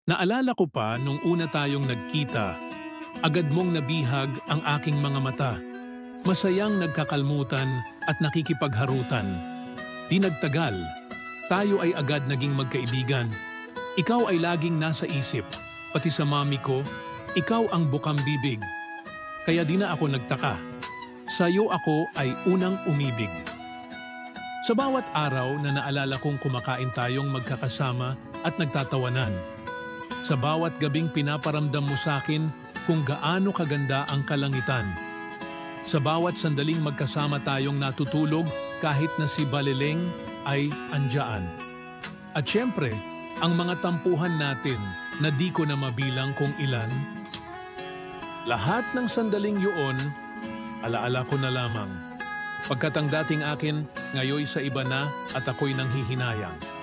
Naalala ko pa nung una tayong nagkita, agad mong nabihag ang aking mga mata. Masayang nagkakalmutan at nakikipagharutan. Di nagtagal, tayo ay agad naging magkaibigan. Ikaw ay laging nasa isip, pati sa mami ko, ikaw ang bukang bibig. Kaya di na ako nagtaka. Sa'yo ako ay unang umibig. Sa bawat araw na naalala kong kumakain tayong magkakasama at nagtatawanan. Sa bawat gabing pinaparamdam mo sa akin kung gaano kaganda ang kalangitan. Sa bawat sandaling magkasama tayong natutulog kahit na si Balileng ay andyaan. At syempre, ang mga tampuhan natin na di ko na mabilang kung ilan. Lahat ng sandaling yun, alaala ko na lamang. Pagkat ang dating akin, ngayoy sa iba na at ako'y nanghihinayang.